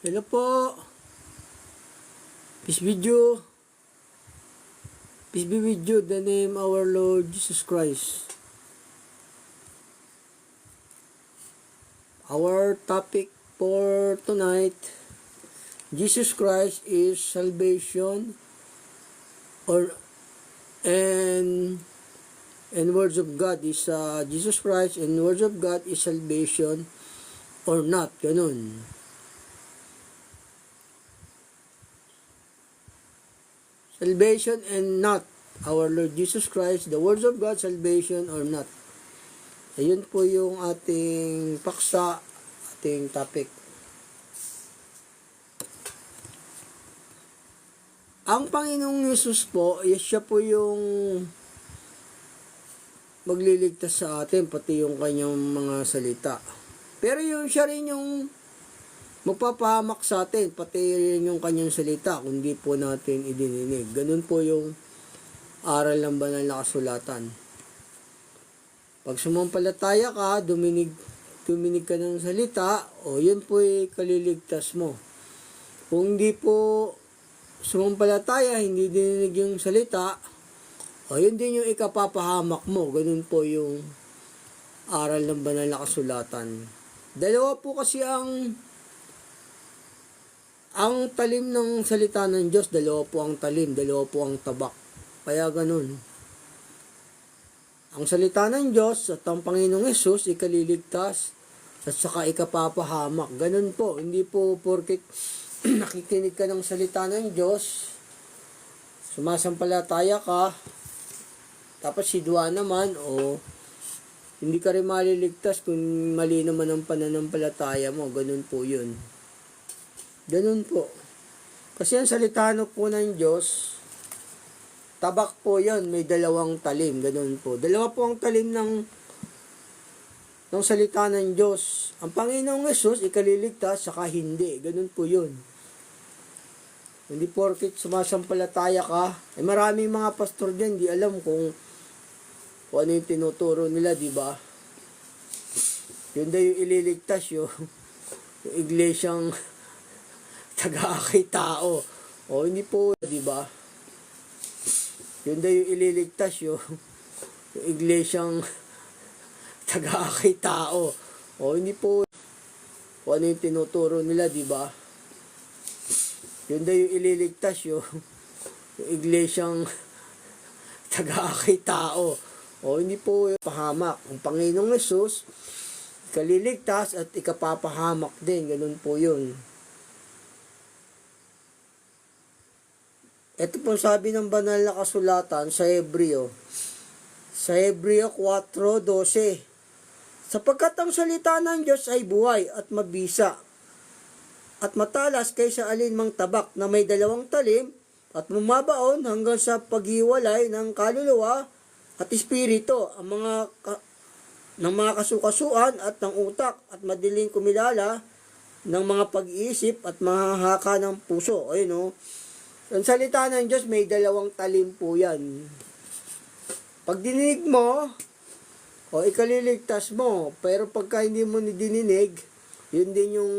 Hello po. Peace video. Peace be with you, the name our Lord Jesus Christ. Our topic for tonight, Jesus Christ is salvation and words of God is Jesus Christ and words of God is salvation or not, ganun. Salvation and not our Lord Jesus Christ, the words of God, salvation or not. Ayun po yung ating paksa, ating topic. Ang Panginoong Yesus po, siya po yung magliligtas sa atin, pati yung kanyang mga salita. Pero yung siya rin yung magpapahamak sa atin, pati rin yung kanyang salita, kung di po natin idininig. Ganun po yung aral ng banal na kasulatan. Pag sumampalataya ka, duminig ka ng salita, o yun po ay kaliligtas mo. Kung di po sumampalataya, hindi dininig yung salita, o yun din yung ikapapahamak mo. Ganun po yung aral ng banal na kasulatan. Dalawa po kasi ang talim ng salita ng Diyos, dalawa po ang talim, dalawa po ang tabak. Kaya ganun. Ang salita ng Diyos at ang Panginoong Hesus, ikaliligtas at saka ikapapahamak. Ganun po. Hindi po porket nakikinig ka ng salita ng Diyos, sumasampalataya ka, tapos sidwa naman, o hindi ka rin maliligtas kung mali naman ang pananampalataya mo. Ganun po yun. Ganun po. Kasi ang salita po ng Diyos, tabak po yan, may dalawang talim. Ganun po. Dalawa po ang talim ng salita ng Diyos. Ang Panginoong Hesus, ikaliligtas, saka hindi. Ganun po yun. Hindi porket sumasampalataya ka. Maraming mga pastor dyan, di alam kung ano yung tinuturo nila, di ba? Yun daw yung ililigtas, yung iglesyang taga-akay tao. O hindi po, di ba? Yun daw yung ililigtas, yung iglesyang taga-akay tao. O hindi po, kung ano yung tinuturo nila, di ba? Yun daw yung ililigtas, yung iglesyang taga-akay tao. O hindi po pahamak. Ang Panginoong Hesus, ikaliligtas at ikapapahamak din. Ganun po yun. Ito po sabi ng banal na kasulatan sa Hebreo. Sa Hebreo 4:12. Sapagkat ang salita ng Diyos ay buhay at mabisa at matalas kaysa alinmang tabak na may dalawang talim at bumabaon hanggang sa paghiwalay ng kaluluwa at espiritu, ng mga kasukasuan at ng utak at madiling kumilala ng mga pag-iisip at mga haka ng puso. Ayun o. Ang salita ng Diyos, may dalawang talim po yan. Pag dininig mo, o ikaliligtas mo, pero pagka hindi mo dininig, yun din yung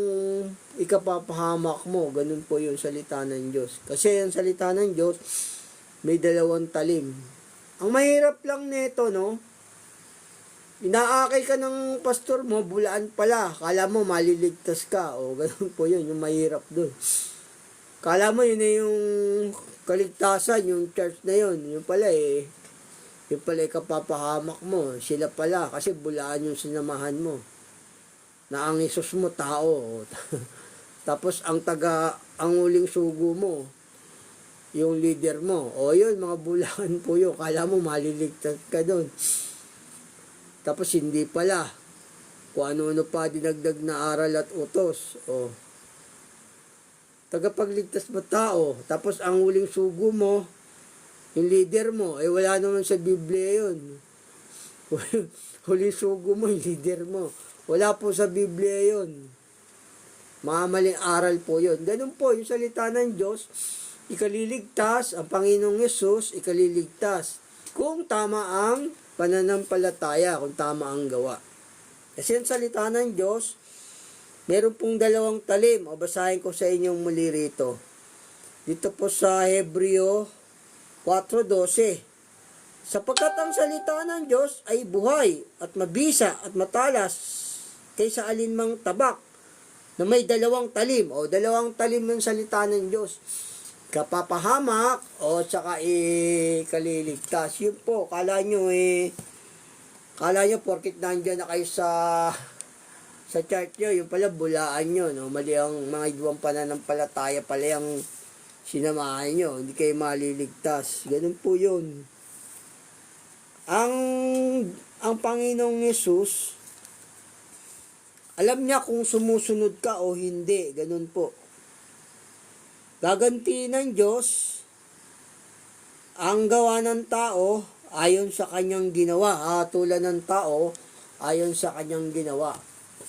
ikapapahamak mo. Ganun po yung salita ng Diyos. Kasi ang salita ng Diyos, may dalawang talim. Ang mahirap lang nito, no? Inaakay ka ng pastor mo, bulaan pala. Kala mo maliligtas ka. O ganun po yun, yung mahirap doon. Kala mo yun na yung kaligtasan, yung church na yun. Yung pala kapapahamak mo. Sila pala, kasi bulaan yung sinamahan mo. Na ang Isus mo, tao. Tapos ang uling sugo mo, yung leader mo. O yun, mga bulaan po yun. Kala mo maliligtas ka doon. Tapos hindi pala. Kung ano-ano pa dinagdag na aral at utos. O tagapagligtas mo tao, tapos ang huling sugo mo, yung leader mo, wala naman sa Biblia yun. Huling sugo mo, yung leader mo. Wala po sa Biblia yun. Mamaling aral po yun. Ganun po, yung salita ng Diyos, ikaliligtas, ang Panginoong Hesus, ikaliligtas. Kung tama ang pananampalataya, kung tama ang gawa. Kasi yung salita ng Diyos, Meron pong dalawang talim. O basahin ko sa inyong muli rito. Dito po sa Hebreo 4:12. Sapagkat ang salita ng Diyos ay buhay at mabisa at matalas kaysa alinmang tabak na may dalawang talim. O dalawang talim ng salita ng Diyos. Kapapahamak o tsaka kaliligtas. Yun po, kala nyo porkit nandyan na kayo sa chart nyo, yung pala bulaan nyo, no? Mali ang mga ibang pananampalataya pala yung sinamahan nyo, hindi kayo maliligtas. Ganun po yun. Ang Panginoong Yesus, alam niya kung sumusunod ka o hindi, ganun po. Gaganti ng Diyos ang gawa ng tao ayon sa kanyang ginawa, hatulan ng tao ayon sa kanyang ginawa.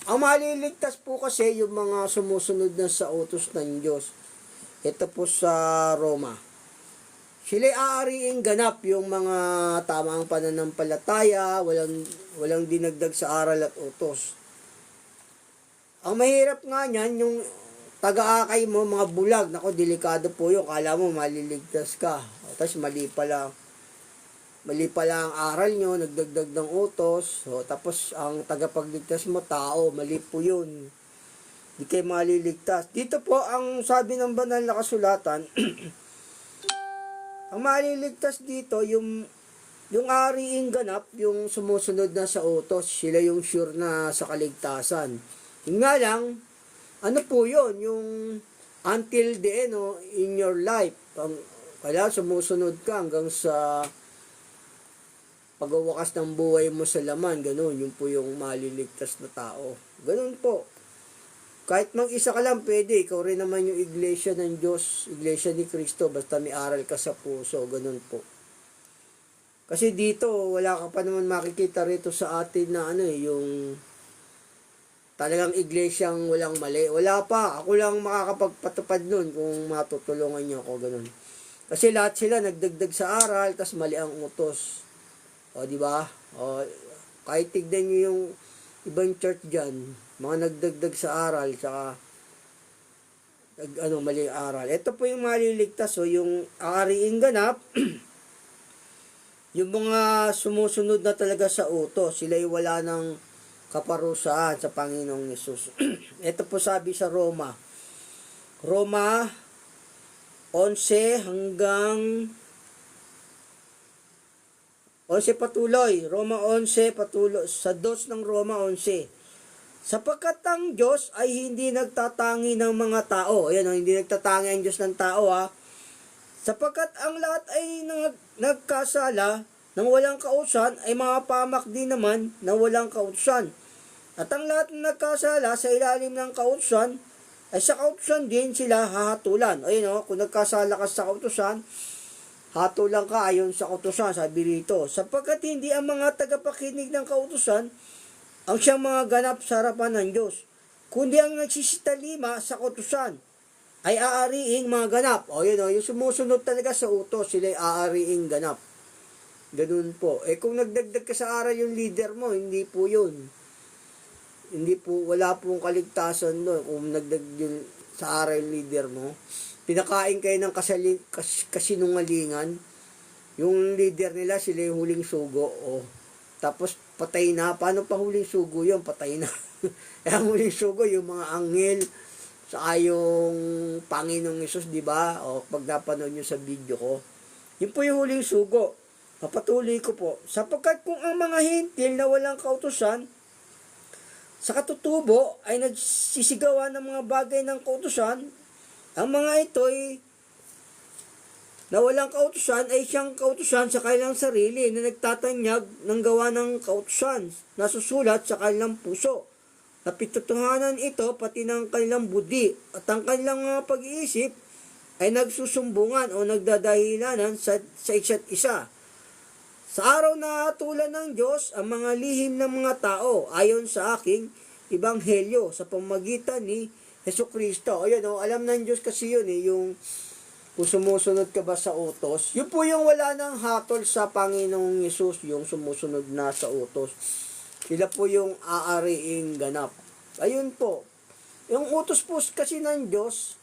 Ang maliligtas po kasi yung mga sumusunod na sa utos ng Diyos. Ito po sa Roma. Sila'y aariing ganap yung mga tamang pananampalataya, walang dinagdag sa aral at utos. Ang mahirap nga niyan, yung taga-akay mo, mga bulag, nako, delikado po yun, kala mo maliligtas ka. Tapos mali pala ang aral nyo, nagdagdag ng utos, tapos ang tagapagligtas mo, tao, mali po yun. Hindi kayo maliligtas. Dito po, ang sabi ng banal na kasulatan, ang maliligtas dito, yung ariing ganap, yung sumusunod na sa utos, sila yung sure na sa kaligtasan. Yung nga lang, ano po yun, yung until the end, in your life, kaya sumusunod ka hanggang sa pagwawakas ng buhay mo sa laman, ganun, yun po yung maliligtas na tao. Ganun po. Kahit mag-isa ka lang, pwede. Ikaw rin naman yung iglesia ng Diyos, iglesia ni Kristo, basta may aral ka sa puso, ganun po. Kasi dito, wala ka pa naman makikita rito sa atin na yung talagang iglesyang walang mali. Wala pa. Ako lang makakapagpatupad nun kung matutulungan niyo ako, ganun. Kasi lahat sila nagdagdag sa aral, tas mali ang utos. O, di ba? O, kahit tignan niyo yung ibang church dyan, mga nagdagdag sa aral, tsaka mali aral. Ito po yung maliligtas, yung aariing ganap, yung mga sumusunod na talaga sa utos, sila'y wala ng kaparusahan sa Panginoong Yesus. Ito po sabi sa Roma 11 hanggang 11 patuloy. Roma 11 patuloy. Sa 2 ng Roma 11. Sapagkat ang Diyos ay hindi nagtatangi ng mga tao. Ayan, hindi nagtatangi ang Diyos ng tao, ha. Sapagkat ang lahat ay nagkasala nang walang kautusan, ay mga pamak din naman na walang kautusan. At ang lahat na nagkasala sa ilalim ng kautusan, ay sa kautusan din sila hahatulan. Ayun, kung nagkasala ka sa kautusan, hatulan ka ayon sa kautusan, sabi rito. Sapagkat hindi ang mga tagapakinig ng kautusan ang siyang mga ganap sa harapan ng Diyos, kundi ang nagsisitalima sa kautusan ay aariing mga ganap. Yung sumusunod talaga sa utos, sila ay aariing ganap. Ganun po. Kung nagdagdag ka sa aral yung leader mo, hindi po yun. Hindi po, wala pong kaligtasan doon. Kung nagdagdag yun sa aral yung leader mo, pinakain kayo ng kasinungalingan, yung leader nila, sila yung huling sugo, tapos patay na. Paano pa huling sugo yun? Patay na. Ang huling sugo, yung mga anghel, saka yung Panginoong Yesus, di ba? Pag napanood nyo sa video ko, yun po yung huling sugo. Papatuloy ko po. Sapagkat kung ang mga hintil na walang kautusan, sa katutubo ay nagsisigawan ng mga bagay ng kautusan, ang mga ito'y na walang kautusan ay siyang kautusan sa kanilang sarili na nagtatanyag ng gawa ng kautusan na susulat sa kanilang puso. Napitutuhanan ito pati ng kanilang budi at ang kanilang mga pag-iisip ay nagsusumbungan o nagdadahilanan sa isa't isa. Sa araw na hatulan ng Diyos ang mga lihim ng mga tao ayon sa aking ebanghelyo sa pamamagitan ni Hesukristo. Alam ng Diyos kasi yun, yung kung sumusunod ka ba sa utos. Yun po yung wala ng hatol sa Panginoong Yesus, yung sumusunod na sa utos. Sila po yung aariing ganap. Ayun po. Yung utos po kasi ng Diyos,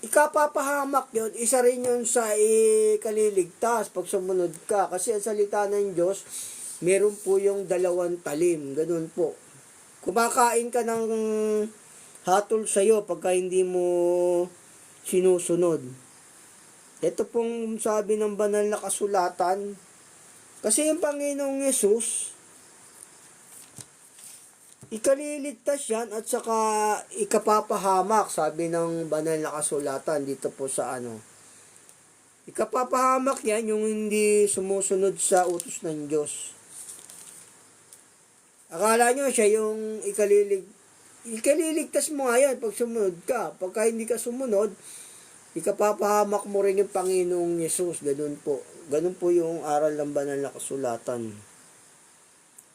ikapapahamak yun, isa rin yun sa ikaliligtas pag sumunod ka. Kasi ang salita ng Diyos, meron po yung dalawang talim, ganun po. Kumakain ka ng hatol sa'yo pagka hindi mo sinusunod. Ito pong sabi ng banal na kasulatan, kasi yung Panginoong Yesus, ikaliligtas yan at saka ikapapahamak, sabi ng banal na kasulatan dito po sa ikapapahamak yan yung hindi sumusunod sa utos ng Diyos. Akala nyo siya yung ikaliligtas mo nga yan pag sumunod ka. Pagka hindi ka sumunod, ikapapahamak mo rin yung Panginoong Yesus. Ganun po. Ganun po yung aral ng banal na kasulatan.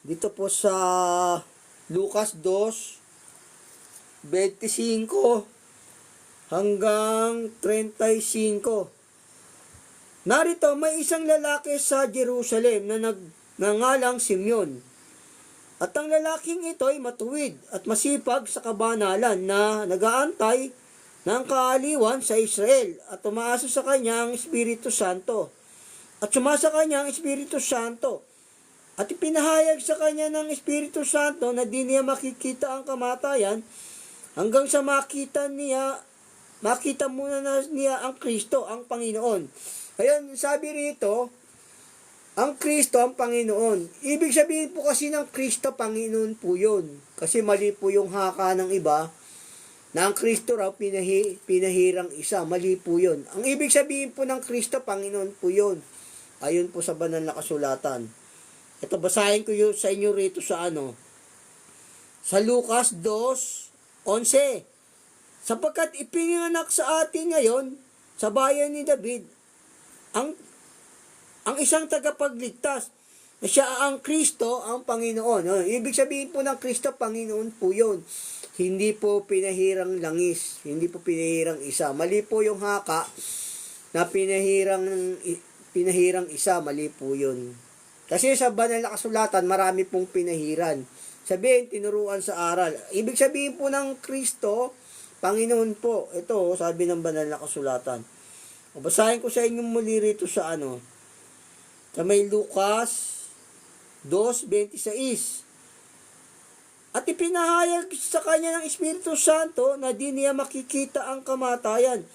Dito po sa Lucas 2:25 hanggang 35. Narito, may isang lalaki sa Jerusalem na nangalang Simeon. At ang lalaking ito ay matuwid at masipag sa kabanalan na nagaantay ng kaaliwan sa Israel at umaasa sa kanya ang Espiritu Santo. At sumasa kanya ang Espiritu Santo. At ipinahayag sa kanya ng Espiritu Santo na di niya makikita ang kamatayan hanggang sa makita muna na niya ang Kristo, ang Panginoon. Ayan, sabi rito, ang Kristo, ang Panginoon. Ibig sabihin po kasi ng Kristo, Panginoon po yun. Kasi mali po yung haka ng iba na ang Kristo raw pinahirang isa. Mali po yun. Ang ibig sabihin po ng Kristo, Panginoon po yun. Ayon po sa banal na kasulatan. Ito, basahin ko yun sa inyo rito sa sa Lucas 2:11. Sapagkat ipinanganak sa atin ngayon, sa bayan ni David, ang isang tagapagligtas, na siya ang Kristo, ang Panginoon. Ibig sabihin po ng Kristo, Panginoon po yun. Hindi po pinahirang langis, hindi po pinahirang isa. Mali po yung haka na pinahirang isa, mali po yun. Kasi sa banal na kasulatan, marami pong pinahiran. Sabihin, tinuruan sa aral. Ibig sabihin po ng Kristo, Panginoon po. Ito, sabi ng banal na kasulatan. O, basahin ko sa inyo muli rito sa sa may Lucas 2:26. At ipinahayag sa kanya ng Espiritu Santo na di niya makikita ang kamatayan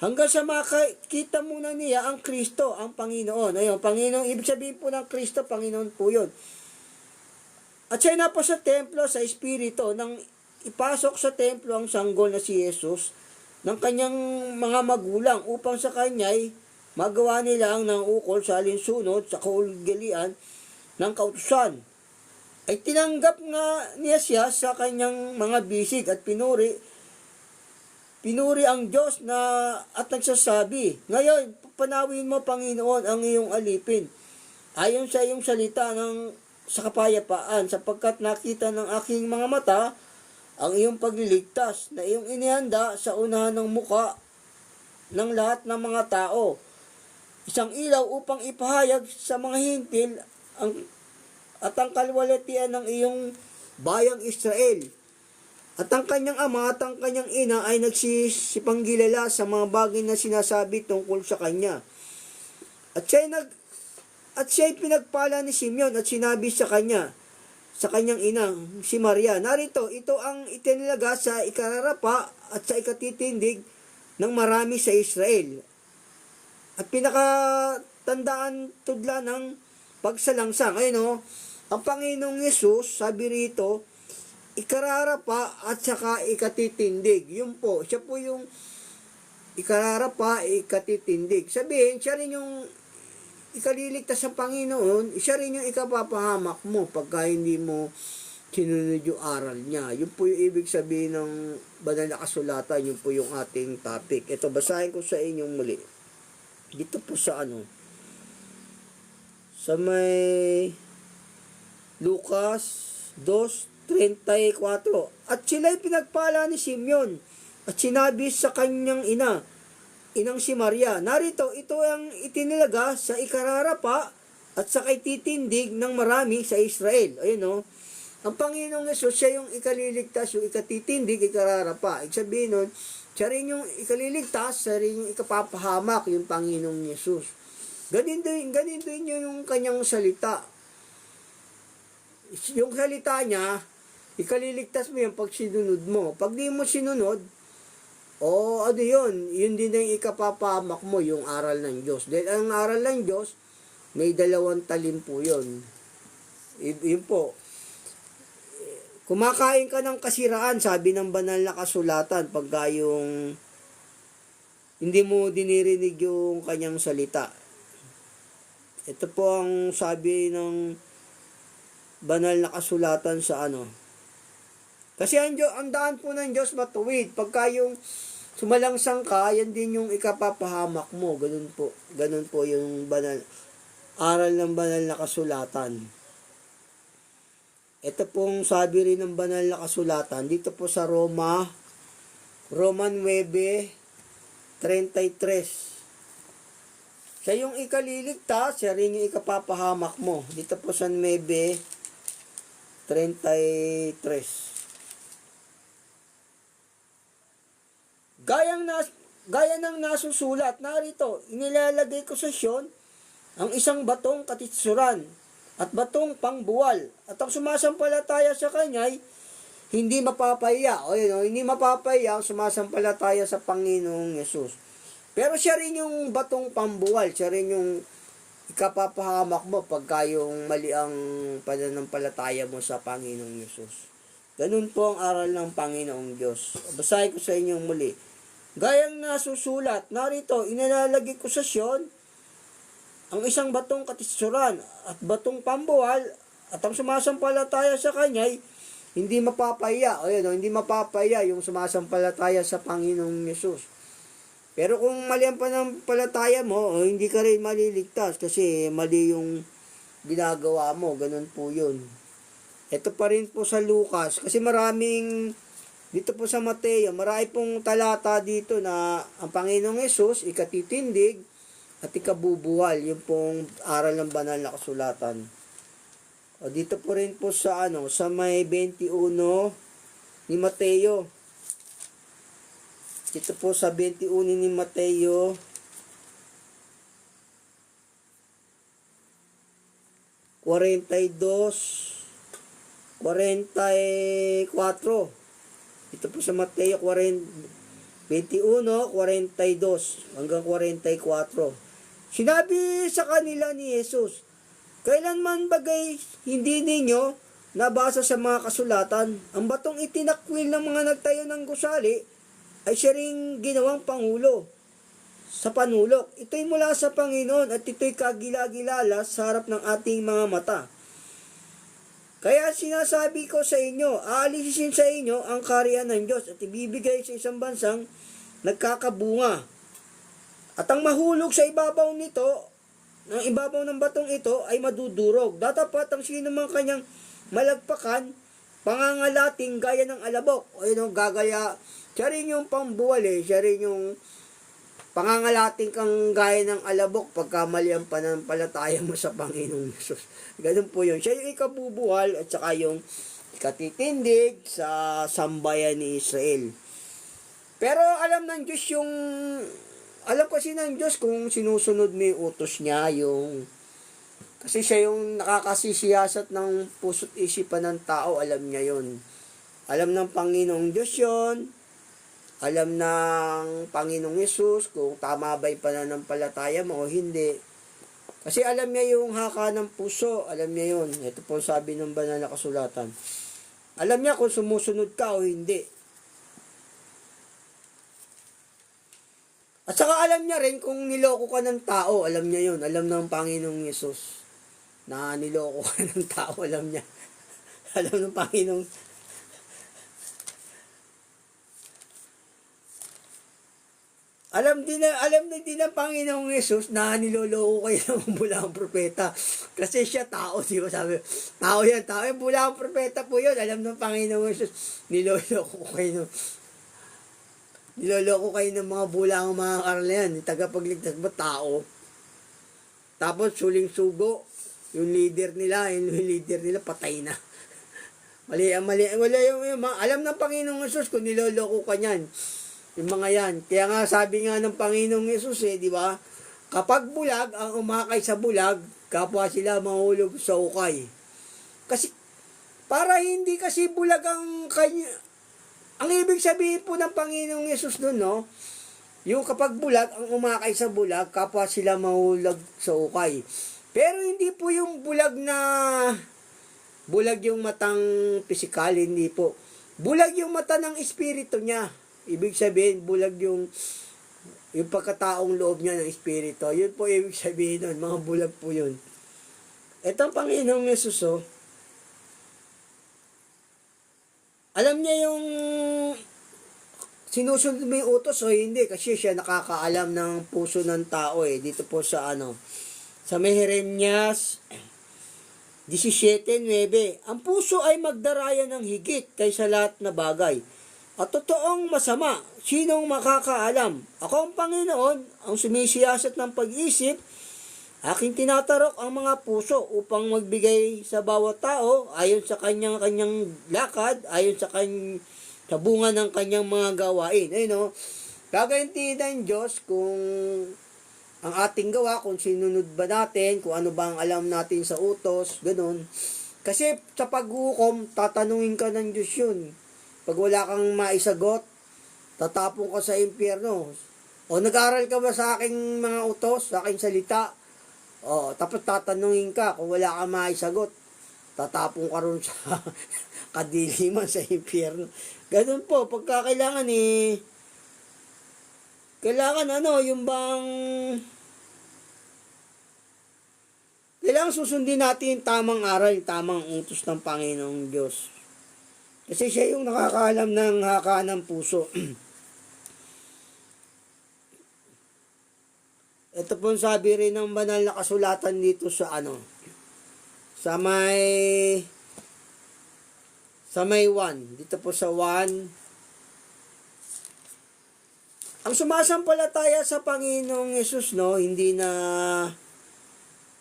hanggang sa makita muna niya ang Kristo, ang Panginoon. Ayun, Panginoon, ibig sabihin po ng Kristo, Panginoon po yun. At siya na po sa templo, sa Espiritu, nang ipasok sa templo ang sanggol na si Jesus ng kanyang mga magulang upang sa kanya'y magawa nila ang nangukol sa alinsunod sa kaugalian ng kautusan. Ay tinanggap nga niya siya sa kanyang mga bisig at pinuri ang Diyos at nagsasabi, ngayon, panawin mo, Panginoon, ang iyong alipin. Ayon sa iyong salita sa kapayapaan, sapagkat nakita ng aking mga mata ang iyong pagliligtas na iyong inihanda sa unahan ng muka ng lahat ng mga tao. Isang ilaw upang ipahayag sa mga hintil at ang kalwalhatian ng iyong bayang Israel. At ang kanyang ama at ang kanyang ina ay nagsisipanggilala sa mga bagay na sinasabi tungkol sa kanya. At siya'y pinagpala ni Simeon at sinabi sa kanyang ina, si Maria, narito, ito ang itinilaga sa ikararapa at sa ikatitindig ng marami sa Israel. At pinakatandaan tudla ng pagsalangsang. Ayun ang Panginoong Yesus, sabi rito, ikararapa at saka ikatitindig. Yun po, siya po yung ikararapa, ikatitindig. Sabihin, siya rin yung ikaliligtas sa Panginoon, siya rin yung ikapapahamak mo pagka hindi mo sinunod yung aral niya. Yun po yung ibig sabihin ng banal na kasulatan, yun po yung ating topic. Ito, basahin ko sa inyong muli. Dito po sa sa may Lucas 2:34. At sila'y pinagpala ni Simeon at sinabi sa kanyang inang si Maria, narito, ito ang itinilaga sa ikararapa at sa kaititindig ng marami sa Israel. Ayun Ang Panginoong Yesus, siya yung ikaliligtas, yung ikatitindig, ikararapa. Ibig sabihin nun, siya rin yung ikaliligtas, siya rin yung ikapapahamak, yung Panginoong Yesus. Ganin din yung kanyang salita. Yung salita niya, ikaliligtas mo yan pag sinunod mo. Pag di mo sinunod, ano yun din ang ikapapahamak mo, yung aral ng Diyos. Dahil ang aral ng Diyos, may dalawang talim po yun. Yun po. Kumakain ka ng kasiraan, sabi ng banal na kasulatan, pagka yung hindi mo dinirinig yung kanyang salita. Ito po ang sabi ng banal na kasulatan sa ano. Kasi ang daan po ng Diyos matuwid. Pagka yung sumalangsang ka, yan din yung ikapapahamak mo. Ganun po. Ganun po yung aral ng banal na kasulatan. Ito pong sabi rin ng banal na kasulatan, dito po sa Roman 9:33. Siya yung ikaliligtas, siya rin yung ikapapahamak mo. Dito po sa 9:33. Gaya ng nasusulat, narito, inilalagay ko sa Siyon ang isang batong katitsuran at batong pangbuwal, at ang sumasampalataya sa kanya'y hindi mapapahiya. Hindi mapapahiya ang sumasampalataya sa Panginoong Yesus. Pero siya rin yung batong pambuwal, siya rin yung ikapapahamak mo pagka yung mali ang pananampalataya mo sa Panginoong Yesus. Ganun po ang aral ng Panginoong Diyos. Basahin ko sa inyong muli. Gayang nasusulat, narito, inalalagay ko sa Siyon ang isang batong katitsuran at batong pambuwal, at ang sumasampalataya sa kanya'y hindi mapapahiya. Hindi mapapahiya yung sumasampalataya sa Panginoong Yesus. Pero kung mali ang pananampalataya mo, hindi ka rin maliligtas kasi mali yung ginagawa mo. Ganun po yun. Ito pa rin po sa Lucas, kasi dito po sa Mateo, marami pong talata dito na ang Panginoong Yesus ikatitindig at ikabubuwal, yung pong aral ng banal na kasulatan. Dito po rin po sa may 21 ni Mateo. Dito po sa 21 ni Mateo, 42, 44. Dito po sa Mateo 21, 42 hanggang 44. Sinabi sa kanila ni Jesus, kailanman bagay hindi ninyo nabasa sa mga kasulatan, ang batong itinakwil ng mga nagtayo ng gusali ay siya ring ginawang pangulo sa panulok. Ito'y mula sa Panginoon at ito'y kagila-gilala sa harap ng ating mga mata. Kaya sinasabi ko sa inyo, aalisin sa inyo ang kaharian ng Diyos at ibibigay sa isang bansang nagkakabunga. At ang mahulog sa ibabaw ng batong ito ay madudurog. Datapat ang sino mang kanyang malagpakan, pangangalating gaya ng alabok. Gagaya. Siya rin yung pambuwal siya rin yung pangangalating kang gaya ng alabok pagka mali ang pananampalataya mo sa Panginoong Yesus. Ganun po yun. Siya yung ikabubuwal at saka yung ikatitindig sa sambayan ni Israel. Pero alam kasi ng Diyos kung sinusunod mo yung utos niya, kasi siya yung nakakasisiyasat ng puso't isipan ng tao, alam niya yun. Alam ng Panginoong Diyos yun, alam ng Panginoong Yesus kung tama ba yung pananampalataya mo o hindi. Kasi alam niya yung haka ng puso, alam niya yun. Ito po sabi ng banal na kasulatan. Alam niya kung sumusunod ka o hindi. At saka alam niya rin kung niloko ka ng tao, alam niya yun. Alam ng Panginoong Yesus na niloko ka ng tao, alam niya. Alam ng Panginoong. Alam din ng Panginoong Yesus na niloloko kayo ng bulang propeta. Kasi siya tao, di ba sabi? Tao yan. Bulang propeta po yun. Alam ng Panginoong Yesus, niloloko kayo ng mga bulang mga karalayan. Tagapagligtas ba? Tao. Tapos suling sugo, yung leader nila patay na. Mali. Wala yung alam ng Panginoong Yesus kung niloloko ka niyan. Yung mga yan. Kaya nga sabi nga ng Panginoong Yesus di ba? Kapag bulag, ang umakay sa bulag, kapwa sila mahulog sa ukay. Kasi, para hindi kasi bulag ang kanya, ang ibig sabihin po ng Panginoong Yesus doon, no? Yung kapag bulag, ang umakay sa bulag, kapwa sila mahulog sa ukay. Pero hindi po yung bulag na bulag yung matang pisikal, hindi po. Bulag yung mata ng espiritu niya. Ibig sabihin, bulag yung pagkataong loob niya ng espiritu. Yun po ibig sabihin nun. Mga bulag po yun. Itong Panginoong Yesus, alam niya yung sinusunod mo yung utos o hindi. Kasi siya nakakaalam ng puso ng tao Dito po sa sa Jeremias 17:9. Ang puso ay magdaraya ng higit kaysa lahat na bagay. At totoong masama, sinong makakaalam? Ako ang Panginoon, ang sumisiyasat ng pag-isip, aking tinatarok ang mga puso upang magbigay sa bawat tao ayon sa kanyang lakad, ayon sa bunga ng kanyang mga gawain. Gagayantiin ng Diyos kung ang ating gawa, kung sinunod ba natin, kung ano ba ang alam natin sa utos, ganun. Kasi sa paghukom, tatanungin ka ng Diyos yun. Pag wala kang maisagot, tatapon ka sa impyerno. O nag-aral ka ba sa aking mga utos, sa aking salita? O, tapos tatanungin ka, kung wala kang maisagot, tatapon ka ron sa kadiliman sa impyerno. Ganun po, pagka kailangan yung bang kailangan susundin natin yung tamang aral, yung tamang utos ng Panginoong Diyos. Kasi siya yung nakakaalam ng haka ng puso. Ito po sabi rin ng banal na kasulatan dito sa sa may 1. Dito po sa 1. Ang sumasampalataya sa Panginoong Yesus, hindi na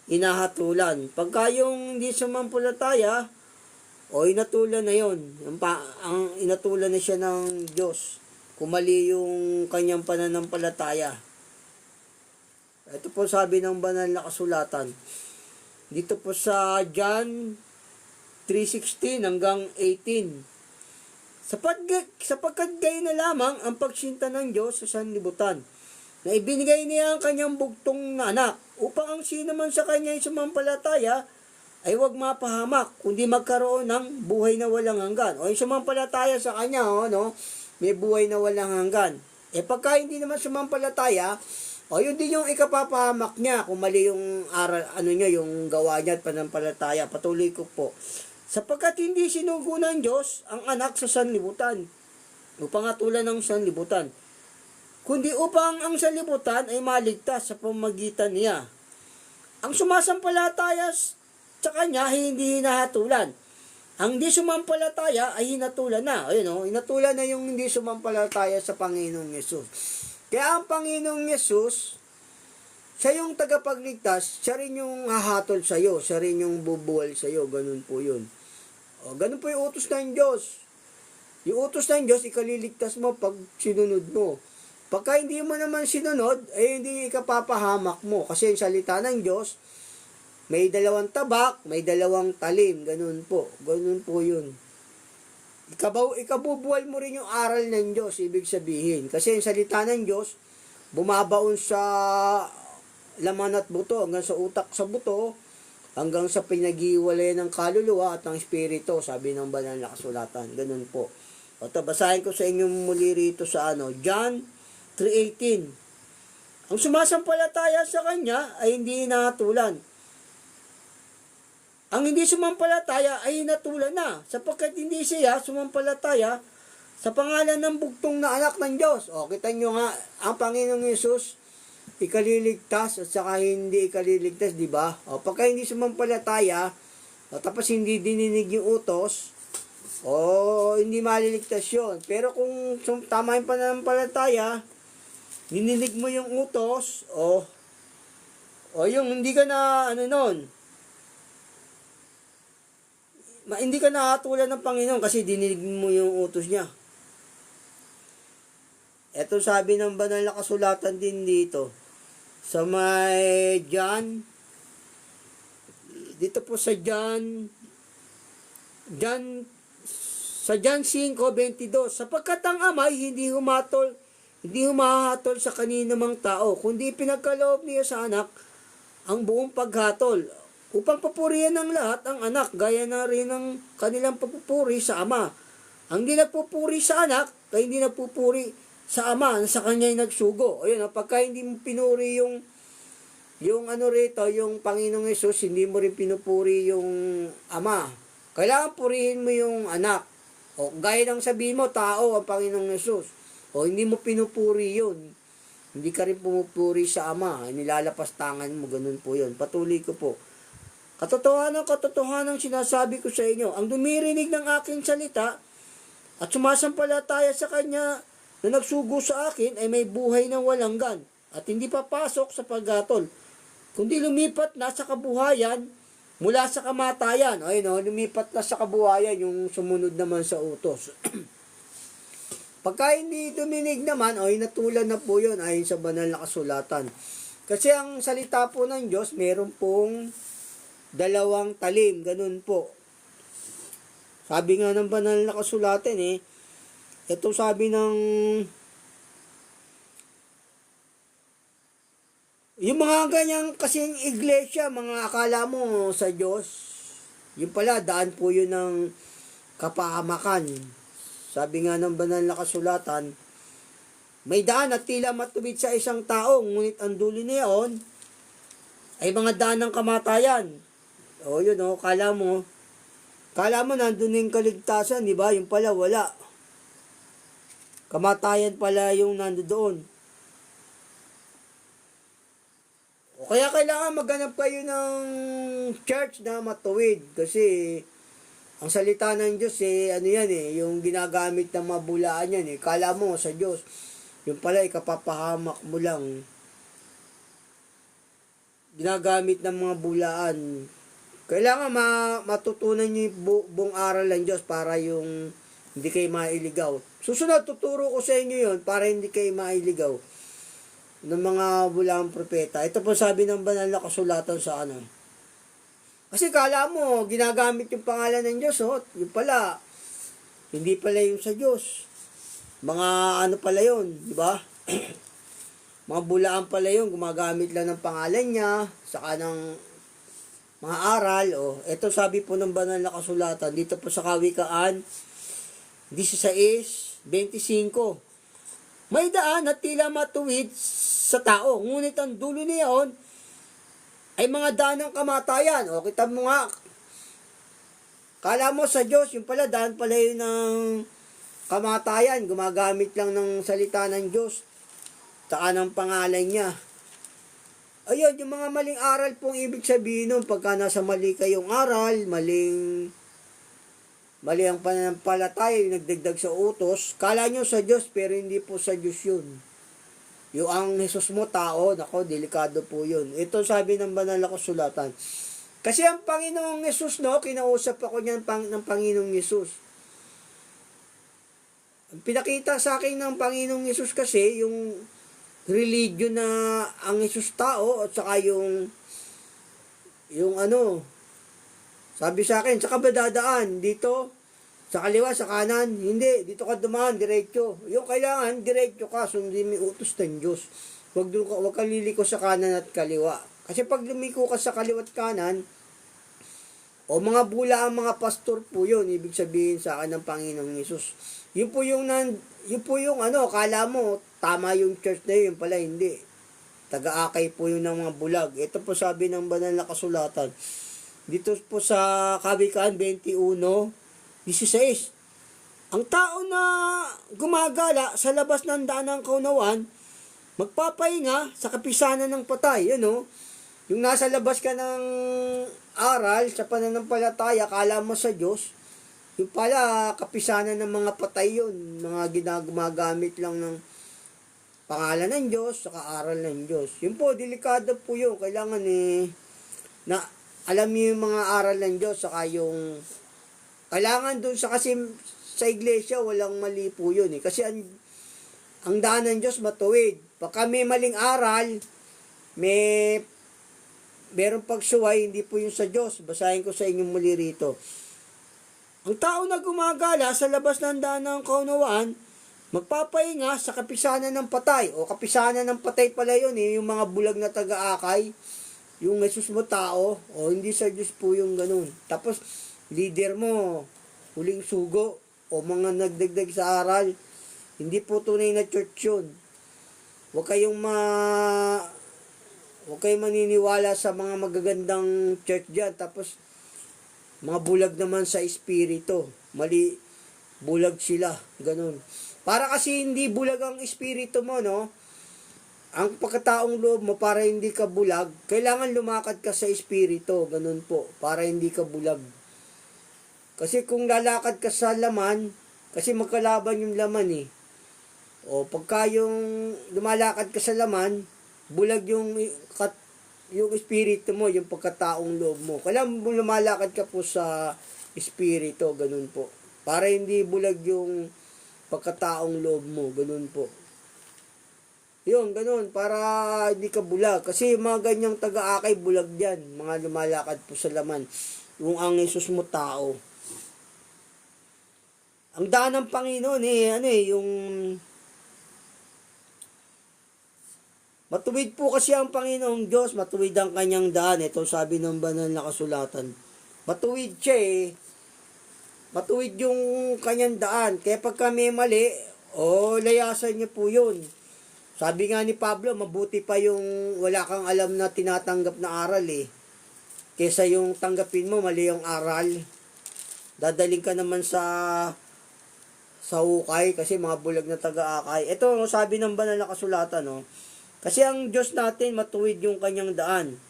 inahatulan. Pagka yung hindi sumampalataya, inatulan na yon. Ang inatulan na siya ng Diyos. Kung mali yung kanyang pananampalataya. Ito po sabi ng banal na kasulatan. Dito po sa John 3:16 hanggang 18. Sapagkat gayon na lamang ang pagsinta ng Diyos sa sanlibutan, na ibinigay niya ang kanyang bugtong na anak, upang ang sino man sa kanya ay sumampalataya, ay huwag mapahamak, kundi magkaroon ng buhay na walang hanggan. O yung sumampalataya sa kanya, may buhay na walang hanggan. Pagka hindi naman sumampalataya, yun din yung ikapapahamak niya, kung mali yung aral, yung gawa niya at panampalataya. Patuloy ko po. Sapagkat hindi sinugo ng Diyos ang anak sa sanlibutan, upang atulan ng sanlibutan, kundi upang ang sanlibutan ay maligtas sa pamamagitan niya. Ang sumasampalataya sa kanya ay hindi hinahatulan. Ang hindi sumampalataya ay hinatulan na. Hinatulan na yung hindi sumampalataya sa Panginoong Yesus. Kaya ang Panginoong Yesus, siya yung tagapagligtas, siya rin yung hahatol sa iyo, siya rin yung bubuwal sa iyo, ganun po yun. Ganun po yung utos ng Diyos. Yung utos ng Diyos, ikaliligtas mo pag sinunod mo. Pagka hindi mo naman sinunod, hindi ikapapahamak mo. Kasi yung salita ng Diyos, may 2 tabak, may 2 talim. Ganun po yun. Ikabubuwal mo rin yung aral ng Diyos, ibig sabihin. Kasi yung salita ng Diyos, bumabaon sa laman at buto, hanggang sa utak sa buto, hanggang sa pinag-iwalay ng kaluluwa at ng espiritu, sabi ng banal na kasulatan. Ganun po. Basahin ko sa inyo muli rito sa John 3:18. Ang sumasampalataya sa kanya ay hindi hinahatulan. Ang hindi sumampalataya ay hinatulan na, sapagkat hindi siya sumampalataya sa pangalan ng bugtong na anak ng Diyos. Kita nyo nga, ang Panginoong Yesus, ikaliligtas at saka hindi ikaliligtas, di ba? Pagka hindi sumampalataya, tapos hindi dininig yung utos, hindi maliligtas yun. Pero kung tama yung pananampalataya, dininig mo yung utos, yung hindi ka na, hindi ka nakatulan ng Panginoon kasi dininig mo yung utos niya. Ito sabi ng banal na kasulatan din dito. Sa may John, dito po sa sa John 5:22, sapagkat ang Ama hindi humahatol sa kanino mang tao, kundi pinagkaloob niya sa anak ang buong paghatol, upang papurihan ng lahat ang anak, gaya na rin ng kanilang pagpupuri sa Ama. Ang di nagpupuri sa anak, ay hindi nagpupuri sa Ama, na sa kanya'y nagsugo. Ayun, pagka hindi mo pinuri yung yung Panginoong Hesus, hindi mo rin pinupuri yung Ama. Kailangan purihin mo yung anak. O gaya ng sabihin mo, tao ang Panginoong Hesus. O hindi mo pinupuri yun. Hindi ka rin pumupuri sa Ama. Nilalapas tangan mo, ganun po yun. Patuloy ko po. Katotohanan sinasabi ko sa inyo, ang dumirinig ng aking salita at sumasampalataya sa Kanya na nagsugo sa akin ay may buhay ng walanggan at hindi papasok sa paghatol, kundi lumipat na sa kabuhayan mula sa kamatayan. Ayun, lumipat na sa kabuhayan yung sumunod naman sa utos. Pagka hindi duminig naman, natulan na po yun ayon sa banal na kasulatan. Kasi ang salita po ng Diyos, meron pong dalawang talim, ganun po. Sabi nga ng banal na kasulatan ito sabi ng yung mga ganyang kasing iglesia, mga akala mo sa Diyos, yung pala daan po yun ng kapahamakan. Sabi nga ng banal na kasulatan, may daan at tila matuwid sa isang tao, ngunit ang dulo niyon ay mga daan ng kamatayan. Kala mo nandun yung kaligtasan, di ba? Yung pala wala. Kamatayan pala yung nandoon. O kaya kailangan maghanap kayo ng church na matuwid kasi ang salita ng Diyos yung ginagamit ng mabulaan yan Kala mo sa Diyos, yung pala ikapapahamak mo lang. Ginagamit ng mga bulaan. Kailangan matutunan niyo yung buong aral ng Diyos para yung hindi kayo mailigaw. Susunod, tuturo ko sa inyo yon para hindi kayo mailigaw ng mga bulaang propeta. Ito po sabi ng banal na kasulatan sa Kasi kala mo, ginagamit yung pangalan ng Diyos, yung pala, hindi pala yung sa Diyos. Mga pala yun, di ba? Mga bulaan pala yun, gumagamit lang ng pangalan niya, saka ng mga aral. Ito sabi po ng banal na kasulatan, dito po sa Kawikaan 16:25. May daan at tila matuwid sa tao, ngunit ang dulo niyon ay mga daan ng kamatayan. Kita mo nga, kala mo sa Diyos, yung pala daan pala yun ng kamatayan, gumagamit lang ng salita ng Diyos, saka ng pangalan niya. Ayun, yung mga maling aral pong ibig sabihin nun, pagka nasa mali kayong aral, mali ang pananampalataya, yung nagdagdag sa utos, kala nyo sa Diyos, pero hindi po sa Diyos yun. Yung ang Jesus mo, tao, delikado po yun. Ito sabi ng banal na kasulatan. Kasi ang Panginoong Jesus, kinausap ako niyan ng Panginoong Jesus. Ang pinakita sa akin ng Panginoong Jesus kasi, yung religion na ang Jesus tao, at saka yung sabi sa akin, saka ba dadaan dito? Sa kaliwa, sa kanan? Hindi, dito ka dumaan, diretso. Yung kailangan, diretso ka, sundin mo utos ng Diyos. Huwag ka liliko sa kanan at kaliwa. Kasi pag lumiko ka sa kaliwa at kanan, mga bula ang mga pastor po yun, ibig sabihin sa akin ng Panginoong Yesus. Yun po yung kala mo, tama yung church na yun, pala hindi. Taga-akay po yun ng mga bulag. Ito po sabi ng banal na kasulatan. Dito po sa Kawikaan 21:16. Ang tao na gumagala sa labas ng daan ng kaunawan, magpapahinga sa kapisanan ng patay. Yung nasa labas ka ng aral sa pananampalataya, kala mo sa Diyos, yung pala kapisanan ng mga patay yun, mga gumagamit lang ng pangalan ng Diyos, saka aral ng Diyos. Yun po, delikado po yun. Kailangan na alam niyo yung mga aral ng Diyos, saka yung Kailangan dun sa kasi sa iglesia, walang mali po yun eh. Kasi ang daan ng Diyos matuwid. Pagka may maling aral, may merong pagsuway, hindi po yung sa Diyos. Basahin ko sa inyong muli rito. Ang tao na gumagala sa labas ng daan ng kaunawaan, magpapahinga sa kapisanan ng patay. O kapisanan ng patay pala yun eh, yung mga bulag na taga-akay. Yung Jesus mo tao, o hindi sa Diyos po yung ganun. Tapos, leader mo, huling sugo, o mga nagdagdag sa aral, hindi po tunay na church yun. Huwag kayong maniniwala sa mga magagandang church dyan. Tapos, mga bulag naman sa espiritu. Mali, bulag sila. Ganun. Para kasi hindi bulag ang espiritu mo, no? Ang pagkataong loob mo, para hindi ka bulag, kailangan lumakad ka sa espiritu. Ganun po. Para hindi ka bulag. Kasi kung lalakad ka sa laman, kasi magkalaban yung laman eh. O pagka yung lumalakad ka sa laman, bulag yung espiritu mo, yung pagkataong loob mo. Kailangan mo lumalakad ka po sa espiritu, ganun po. Para hindi bulag yung pagkataong loob mo, ganun po. Yun, ganun, para hindi ka bulag. Kasi yung mga ganyang taga-akay, bulag dyan. Mga lumalakad po sa laman. Yung ang Jesus mo tao. Ang daan ng Panginoon yung matuwid po kasi ang Panginoong Diyos, matuwid ang kanyang daan. Ito sabi ng banal na kasulatan. Matuwid siya eh. Matuwid yung kanyang daan. Kaya pagka may mali, layasan niya po yun. Sabi nga ni Pablo, mabuti pa yung wala kang alam na tinatanggap na aral eh. Kesa yung tanggapin mo, mali yung aral. Dadaling ka naman sa hukay kasi mga bulag na taga-akay. Ito, sabi ng banal na kasulatan, no? Kasi ang Diyos natin, matuwid yung kanyang daan.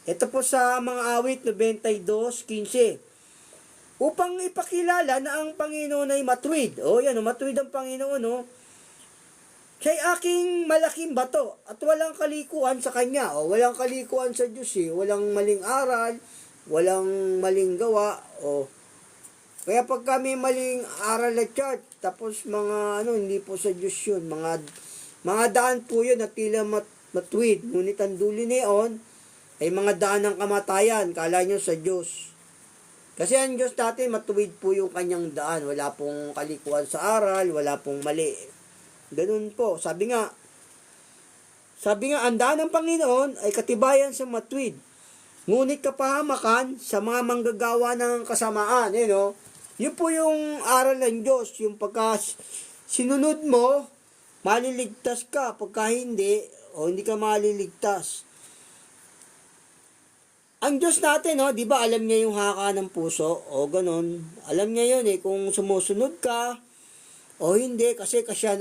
Ito po sa mga awit 92:15. Upang ipakilala na ang Panginoon ay matuwid. Yan, matuwid ang Panginoon, no? Siya'y aking malaking bato at walang kalikuan sa Kanya. Walang kalikuan sa Diyos eh. Walang maling aral, walang maling gawa. Kaya pag kami maling aral na church, tapos mga hindi po sa Diyos yun. Mga daan po yun na tila matuwid. Ngunit ang dulo niyon ay mga daan ng kamatayan. Kala nyo sa Diyos. Kasi ang Diyos natin, matuwid po yung kanyang daan. Wala pong kalikuan sa aral, wala pong mali. Ganun po. Sabi nga, ang daan ng Panginoon ay katibayan sa matuwid. Ngunit kapahamakan sa mga manggagawa ng kasamaan. Yun po yung aral ng Diyos. Yung pagka sinunod mo, maliligtas ka. Pagka hindi, hindi ka maliligtas. Ang Diyos natin, di ba, alam niya yung haka ng puso? Ganun. Alam niya yun kung sumusunod ka, hindi, kasi siya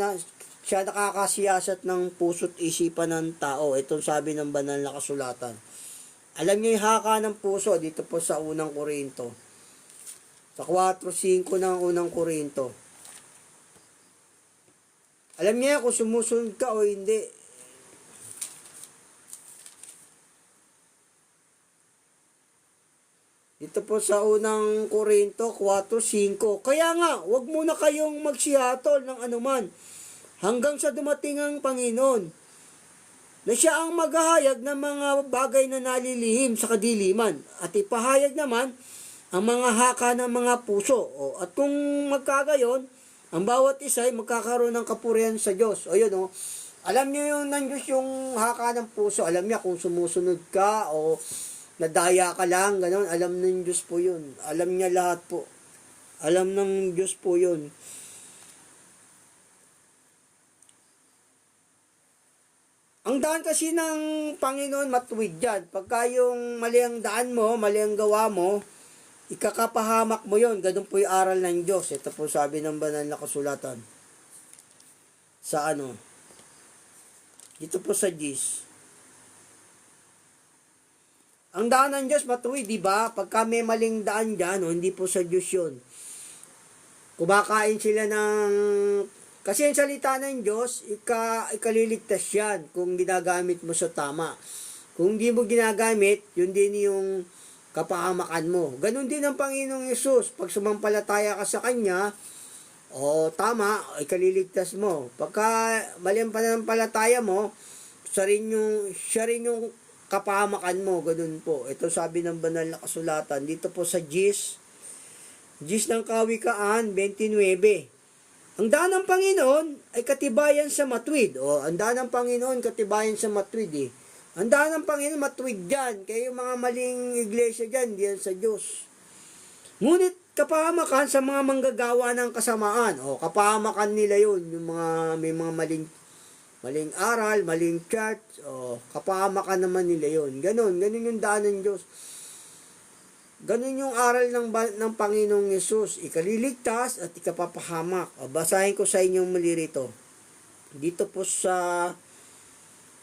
nakakasiyasat ng puso't isipan ng tao. Itong sabi ng banal na kasulatan. Alam niya yung haka ng puso, dito po sa unang Korinto. Sa 4:5 ng unang Korinto. Alam niya kung sumusunod ka o hindi. Dito po sa unang Korinto 4:5. Kaya nga, wag muna kayong magsihatol ng anuman hanggang sa dumating ang Panginoon, na siya ang maghahayag ng mga bagay na nalilihim sa kadiliman at ipahayag naman ang mga haka ng mga puso. At kung magkagayon, ang bawat isa ay magkakaroon ng kapurihan sa Diyos. Alam niyo yung ng Diyos yung haka ng puso. Alam niya kung sumusunod ka o nadaya ka lang, gano'n. Alam ng Diyos po yun. Alam niya lahat po. Alam ng Diyos po yun. Ang daan kasi ng Panginoon matuwid yan. Pagka yung mali ang daan mo, mali ang gawa mo, ikakapahamak mo yon. Ganun po yung aral ng Diyos. Ito po sabi ng banal na kasulatan. Sa dito po sa Gis. Ang daan ng Diyos matuwid, di ba? Pagka may maling daan dyan, hindi po sa Diyos yun. Kumakain sila ng... Kasi ang salita ng Diyos, ikaliligtas yan kung ginagamit mo sa tama. Kung di mo ginagamit, yun din yung kapahamakan mo. Ganon din ang Panginoong Yesus. Pag sumampalataya ka sa Kanya, tama, ikaliligtas mo. Pagka mali ang pananampalataya mo, siya rin yung kapahamakan mo. Ganun po. Ito sabi ng banal na kasulatan. Dito po sa Gis ng Kawikaan 29. Ang daan ng Panginoon ay katibayan sa matuwid. Ang daan ng Panginoon, katibayan sa matuwid eh. Ang daan ng Panginoon, matuwid dyan. Kaya yung mga maling iglesia dyan, diyan sa Diyos. Ngunit kapahamakan sa mga manggagawa ng kasamaan. Kapahamakan nila yun. Yung may mga maling aral, maling church. Kapahamakan naman nila yun. Ganon yung daan ng Diyos. Ganon yung aral ng Panginoong Yesus. Ikaliligtas at ikapapahamak. Basahin ko sa inyong muli rito. Dito po sa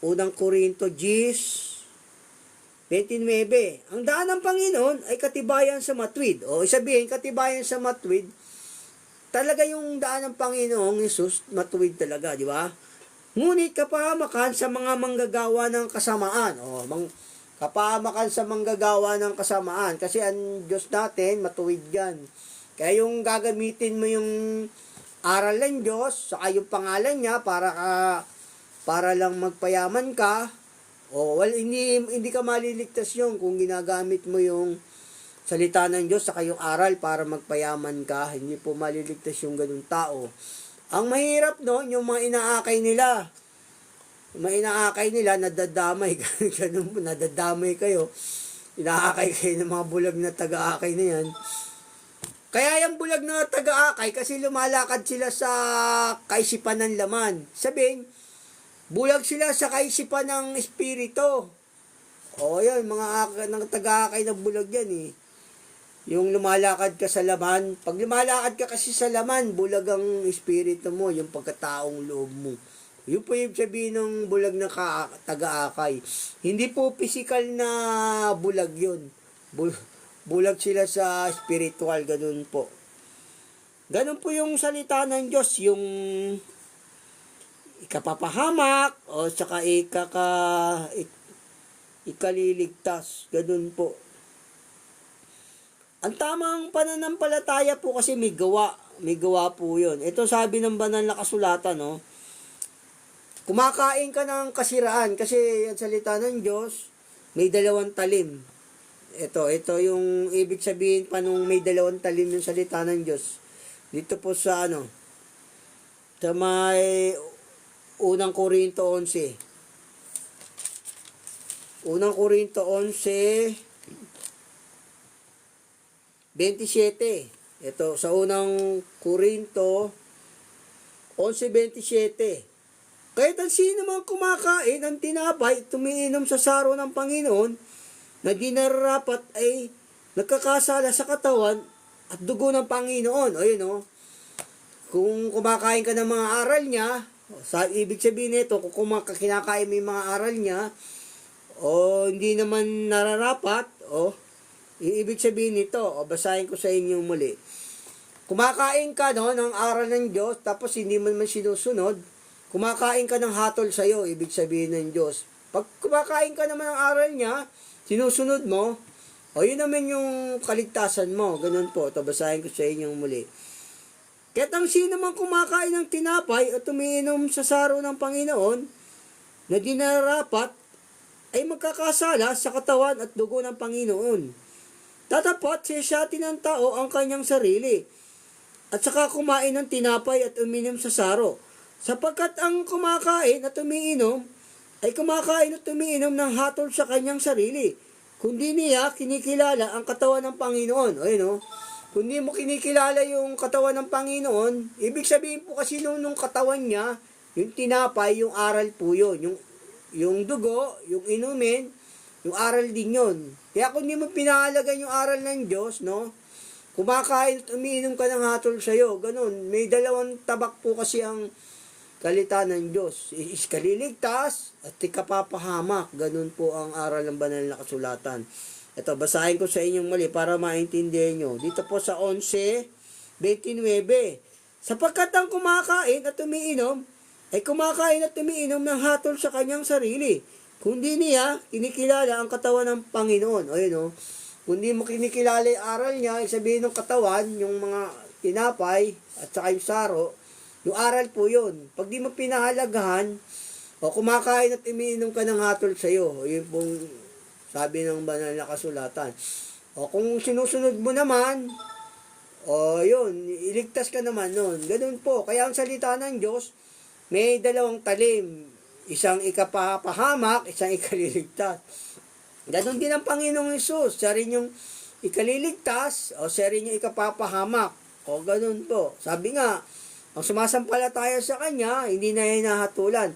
unang Korinto 10:29. Ang daan ng Panginoon ay katibayan sa matuwid. Isabihin, katibayan sa matuwid. Talaga yung daan ng Panginoong Yesus, matuwid talaga, di ba? Ngunit kapahamakan sa mga manggagawa ng kasamaan. Kapahamakan sa manggagawa ng kasamaan. Kasi ang Diyos natin, matuwid yan. Kaya yung gagamitin mo yung aral ng Diyos, saka yung pangalan niya, para lang magpayaman ka, hindi ka maliligtas yun kung ginagamit mo yung salita ng Diyos, saka yung aral para magpayaman ka. Hindi po maliligtas yung ganung tao. Ang mahirap noon, yung mga inaakay nila. Nadadamay. Ganun po, nadadamay kayo. Inaakay kayo ng mga bulag na taga-akay na yan. Kaya yung bulag na taga-akay, kasi lumalakad sila sa kaisipan ng laman. Sabihin, bulag sila sa kaisipan ng espiritu. Yan, mga taga-akay na bulag yan eh. Yung lumalakad ka sa laman. Pag lumalakad ka kasi sa laman, bulag ang espiritu mo, yung pagkataong loob mo. Yun po yung sabihin ng bulag na taga-akay. Hindi po physical na bulag yun. Bulag sila sa spiritual, ganun po. Ganun po yung salita ng Diyos, yung ikapapahamak, saka ikaliligtas, ganun po. Ang tamang pananampalataya po kasi may gawa po yun. Ito sabi ng banal na kasulatan, kumakain ka ng kasiraan kasi ang salita ng Diyos, may dalawang talim. Ito yung ibig sabihin pa nung may dalawang talim yung salita ng Diyos. Dito po sa sa may unang Korinto 11. Unang Korinto 11:27. Ito sa unang Korinto 11:27. Kahit ang sino mang kumakain ng tinapay, tumiinom sa saro ng Panginoon, na di nararapat ay nagkakasala sa katawan at dugo ng Panginoon. Kung kumakain ka ng mga aral niya, ibig sabihin nito, kung kinakain mo yung mga aral niya, hindi naman nararapat, ibig sabihin nito, basahin ko sa inyo muli. Kumakain ka ng aral ng Diyos, tapos hindi mo naman sinusunod, kumakain ka ng hatol sa'yo, ibig sabihin ng Diyos. Pag kumakain ka naman ng aral niya, sinusunod mo, yun naman yung kaligtasan mo. Ganun po. Ito, basahin ko sa inyo muli. Kaya't ang sino man kumakain ng tinapay at umiinom sa saro ng Panginoon, na di nararapat, ay magkakasala sa katawan at dugo ng Panginoon. Tatapat siya ng tao ang kanyang sarili, at saka kumain ng tinapay at uminom sa saro. Sapagkat ang kumakain at umiinom ay kumakain at umiinom ng hatol sa kanyang sarili. Kundi niya kinikilala ang katawan ng Panginoon. Kung di mo kinikilala yung katawan ng Panginoon, ibig sabihin po kasi nung katawan niya, yung tinapay, yung aral po yun. Yung dugo, yung inumin, yung aral din yun. Kaya kung di mo pinahalagan yung aral ng Diyos, kumakain at umiinom ka ng hatol sa'yo. Ganun. May dalawang tabak po kasi ang kalita ng Diyos. Ikaliligtas at ikapapahamak. Ganun po ang aral ng banal na kasulatan. Ito, basahin ko sa inyong mali para maintindihan nyo. Dito po sa 11:29. Sapagkat ang kumakain at umiinom ay kumakain at umiinom ng hatol sa kanyang sarili. Kundi niya kinikilala ang katawan ng Panginoon. Kung di mo kinikilala yung aral niya, sabihin ng katawan, yung mga tinapay, at saka yung saro, yung aral po yun. Pag di mo pinahalagahan, o kumakain at umiinom ka ng hatol sa'yo, yun pong sabi ng banal na kasulatan. O kung sinusunod mo naman, o yun, iligtas ka naman nun. Ganun po. Kaya ang salita ng Diyos, may dalawang talim. Isang ikapapahamak, isang ikaliligtas. Ganun din ang Panginoong Hesus. Siya rin yung ikaliligtas, o siya rin yung ikapapahamak. O ganun po. Sabi nga, ang sumasampalataya sa Kanya, hindi na hinahatulan.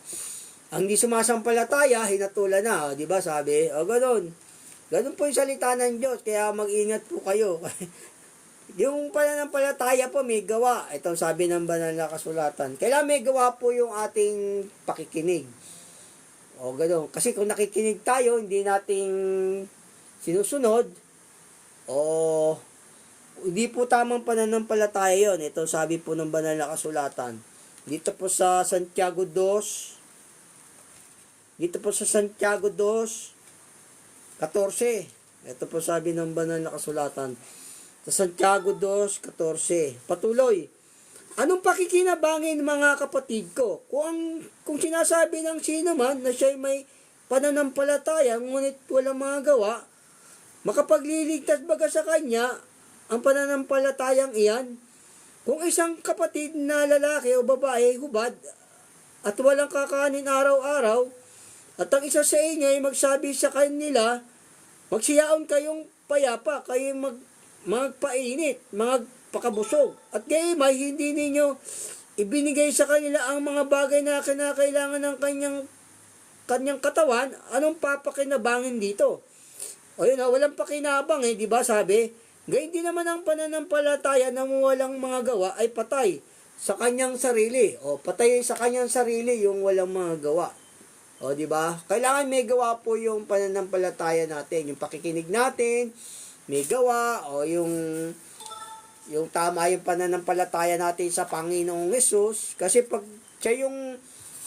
Ang di sumasampalataya, hinatulan na. O, diba sabi? O ganun. Ganun po yung salita ng Diyos. Kaya mag-ingat po kayo. Yung pananampalataya po may gawa. Ito sabi ng banal na kasulatan. Kailangan may gawa po yung ating pakikinig. O gano'n. Kasi kung nakikinig tayo, hindi nating sinusunod, o hindi po tamang pananampalataya yun. Ito sabi po ng banal na kasulatan. Dito po sa Santiago 2. Dito po sa Santiago 2:14. Ito po sabi ng banal na kasulatan. Sa Santiago 2:14. Patuloy. Anong pakikinabangin mga kapatid ko? Kung sinasabi ng sino man na siya'y may pananampalataya, ngunit walang mga gawa, makapagliligtas baga sa kanya ang pananampalatayang iyan? Kung isang kapatid na lalaki o babae hubad at walang kakanin araw-araw, at ang isa sa inyo ay magsabi sa kanila, magsiyaon kayong payapa, kayong magpainit, magpakabusog. At kaya may hindi ninyo ibinigay sa kanila ang mga bagay na kinakailangan ng kanyang katawan, anong papakinabangin dito? O yun, walang pakinabang di ba sabi? Gayun din naman ang pananampalataya na walang mga gawa ay patay sa kanyang sarili. O patay sa kanyang sarili yung walang mga gawa. O di ba? Kailangan may gawa po yung pananampalataya natin, yung pakikinig natin, may gawa, o yung tama yung pananampalataya natin sa Panginoong Hesus. Kasi pag siya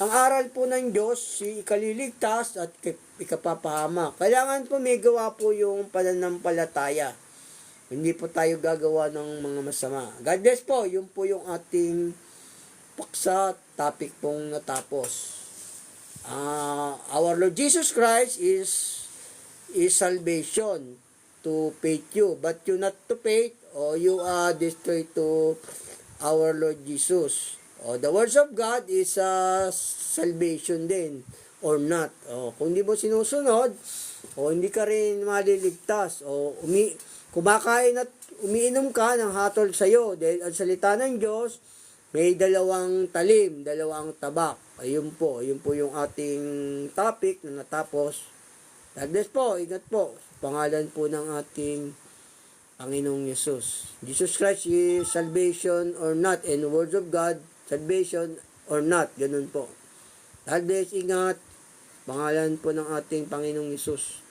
ang aral po ng Diyos, si ikaliligtas at ikapapahamak. Kailangan po may gawa po yung pananampalataya. Hindi po tayo gagawa ng mga masama. God bless po. Yun po yung ating paksa topic pong natapos. Our Lord Jesus Christ is salvation to faith you, but you not to faith, or you are destroyed to our Lord Jesus. The words of God is salvation din, or not. Kung hindi mo sinusunod, hindi ka rin maliligtas, kumakain at umiinom ka ng hatol sa'yo, dahil ang salita ng Diyos, may dalawang talim, dalawang tabak. Ayun po yung ating topic na natapos. God bless po, ingat po. Pangalan po ng ating Panginoong Yesus. Jesus Christ is salvation or not, and the words of God, salvation or not. Ganun po. God bless, ingat. Pangalan po ng ating Panginoong Yesus.